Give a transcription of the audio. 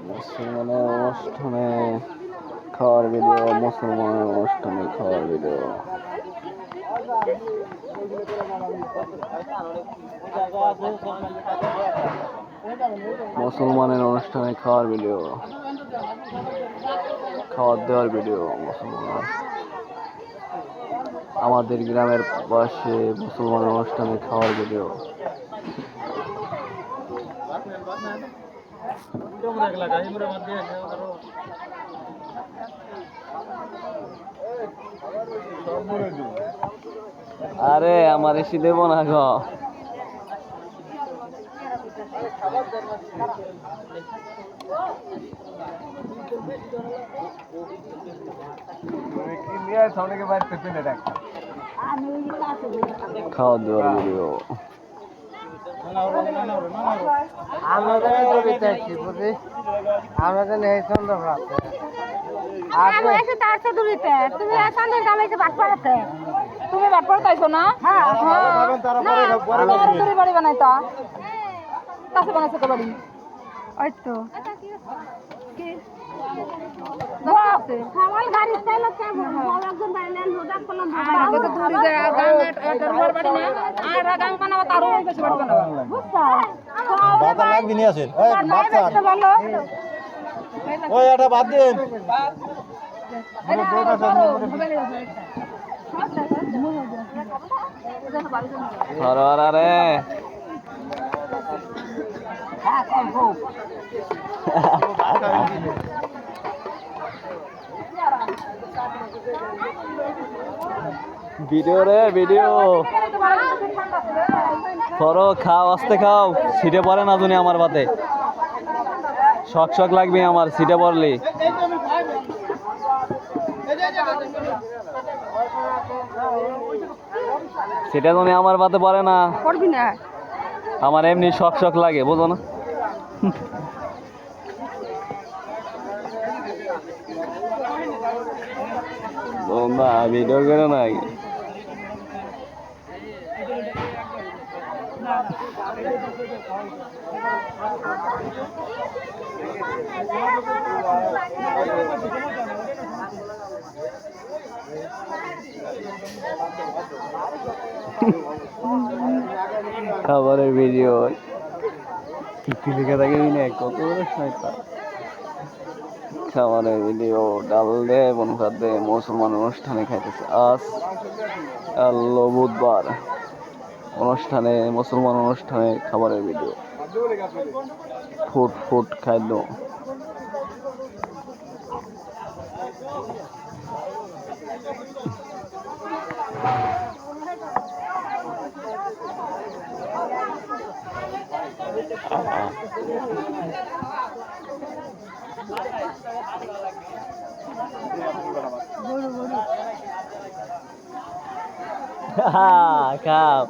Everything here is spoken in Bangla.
মুসলমানের অনুষ্ঠানে খাওয়ার ভিডিও, মুসলমানের অনুষ্ঠানে খাওয়ার ভিডিও। মুসলমানের অনুষ্ঠানে খাওয়ার ভিডিও, খাওয়ার দেওয়ার ভিডিও। মুসলমান আমাদের গ্রামের পাশে মুসলমানের অনুষ্ঠানে খাওয়ার ভিডিও। আরে আমার এসে দেব না গো। খাওয়া দাওয়ার ভিডিও। তুমি বাট পড়তাইছো না? হ্যাঁ বাড়ি বানাইতা কাছে বানাইছো তো বাড়ি ওই তো বাদ দিন রে ভিডিও রে ভিডিও করো, খাও আস্তে খাও, সিটে পড়ে না তুমি আমার বাতে। শক শক লাগবে আমার সিটে পড়লি। সেটা তুমি আমার বাতে পড়ে না, করবি না। আমার এমনি শক শক লাগে, বুঝো না? না ভিডিও করে না খাবারের ভিডিও লিখে থাকে না কত খাবারের ভিডিও। ডাল দে বনখাদ দে মুসলমান অনুষ্ঠানে খাইতেছে। আজ বুধবার অনুষ্ঠানে, মুসলমান অনুষ্ঠানে খাবারের ভিডিও। ফুড ফুড খাদ্য। খাও